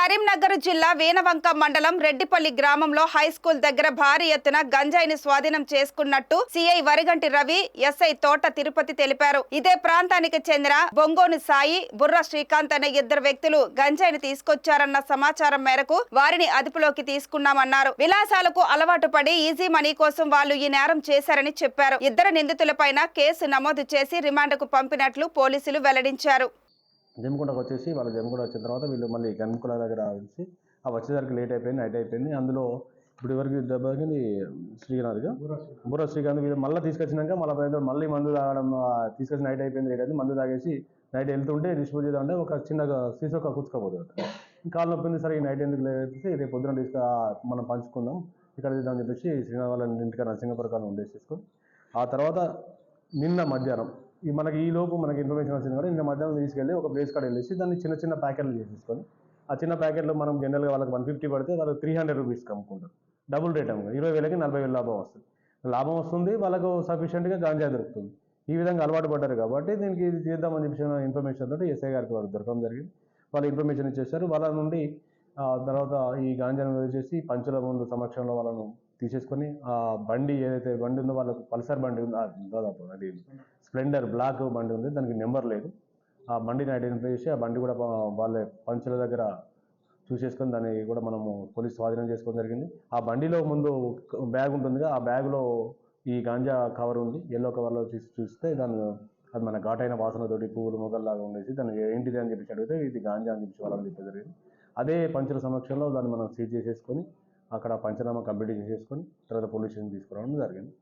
కరీంనగర్ జిల్లా వేనవంక మండలం రెడ్డిపల్లి గ్రామంలో హైస్కూల్ దగ్గర భారీ ఎత్తున గంజాయిని స్వాధీనం చేసుకున్నట్టు సిఐ వరిగంటి రవి, ఎస్ఐ తోట తిరుపతి తెలిపారు. ఇదే ప్రాంతానికి చెందిన బొంగోని సాయి, బుర్ర శ్రీకాంత్ అనే ఇద్దరు వ్యక్తులు గంజాయిని తీసుకొచ్చారన్న సమాచారం మేరకు వారిని అదుపులోకి తీసుకున్నామన్నారు. విలాసాలకు అలవాటు పడి ఈజీ మనీ కోసం వాళ్ళు ఈ నేరం చేశారని చెప్పారు. ఇద్దరు నిందితులపైన కేసు నమోదు చేసి రిమాండ్కు పంపినట్లు పోలీసులు వెల్లడించారు. జమ్మికుంటకు వచ్చేసి వాళ్ళు జమ్మికుంట వచ్చిన తర్వాత వీళ్ళు మళ్ళీ గన్ముకుల దగ్గర వచ్చి ఆ వచ్చేసరికి లేట్ అయిపోయింది, నైట్ అయిపోయింది. అందులో ఇప్పుడు ఎవరికి దెబ్బకి శ్రీకాంత్గా బుర్ర శ్రీకాంత్ వీళ్ళు మళ్ళీ తీసుకొచ్చినాక మళ్ళీ మందు తాగడం తీసుకొచ్చి నైట్ అయిపోయింది, లేట్ అయింది. మందు తాగేసి నైట్ వెళ్తుంటే డిస్పోజ్ చేద్దామంటే ఒక చిన్నగా సీసో ఒక కూర్చుకోపోతుంది. కాలు నొప్పింది, సరే ఈ నైట్ ఎందుకు లేకపోతే రేపు పొద్దున మనం పంచుకుందాం ఇక్కడ తీద్దామని చెప్పేసి శ్రీనాథ్ వాళ్ళ ఇంటికి నరసింగపురకాలను ఉండేసేసుకొని ఆ తర్వాత నిన్న మధ్యాహ్నం మనకి ఈ లోపు మనకి ఇన్ఫర్మేషన్ వచ్చింది కూడా నిన్న మధ్యాహ్నం తీసుకెళ్ళి ఒక ప్లేస్ కాడ వెళ్ళేసి దాన్ని చిన్న చిన్న ప్యాకెట్లు చేసేసుకొని ఆ చిన్న ప్యాకెట్లో మనం జనరల్గా వాళ్ళకి 150 పడితే వాళ్ళు 300 రూపీస్కి అమ్ముకుంటారు. డబుల్ రేట్ అమ్ముకుంటారు. 20,000కి 40,000 లాభం వస్తుంది. వాళ్ళకు సఫిషియెంట్గా గాంజా దొరుకుతుంది. ఈ విధంగా అలవాటు పడ్డారు కాబట్టి దీనికి చేద్దామని చెప్పి ఇన్ఫర్మేషన్ తోటి ఎస్ఐ గారికి వాళ్ళు దొరకడం జరిగింది. వాళ్ళు ఇన్ఫర్మేషన్ ఇచ్చేస్తారు. వాళ్ళ నుండి తర్వాత ఈ గాంజాను వచ్చేసి పంచుల ముందు సమక్షంలో వాళ్ళను తీసేసుకొని ఆ బండి ఏదైతే బండి ఉందో వాళ్ళకు పల్సర్ బండి ఉందో దాదాపు అది స్ప్లెండర్ బ్లాక్ బండి ఉంది, దానికి నెంబర్ లేదు. ఆ బండిని ఐడెంటిఫై చేసి ఆ బండి కూడా వాళ్ళ పంచుల దగ్గర చూసేసుకొని దాన్ని కూడా మనము పోలీసు స్వాధీనం చేసుకోవడం జరిగింది. ఆ బండిలో ముందు బ్యాగ్ ఉంటుందిగా, ఆ బ్యాగ్లో ఈ గాంజా కవర్ ఉంది, ఎల్లో కవర్లో చూస్తే అది మన ఘాటైన వాసనతోటి పువ్వులు మొగల్లాగా ఉండేసి దాన్ని ఏంటిది అని చెప్పి అడిగితే ఇది గాంజా అని చెప్పి వాళ్ళని చెప్పి జరిగింది. అదే పంచుల సమక్షంలో దాన్ని మనం సీజ్ చేసేసుకొని అక్కడ పంచనామా కంప్లీట్ చేసేసుకొని తర్వాత పోలీస్ స్టేషన్ తీసుకురావడం జరిగింది.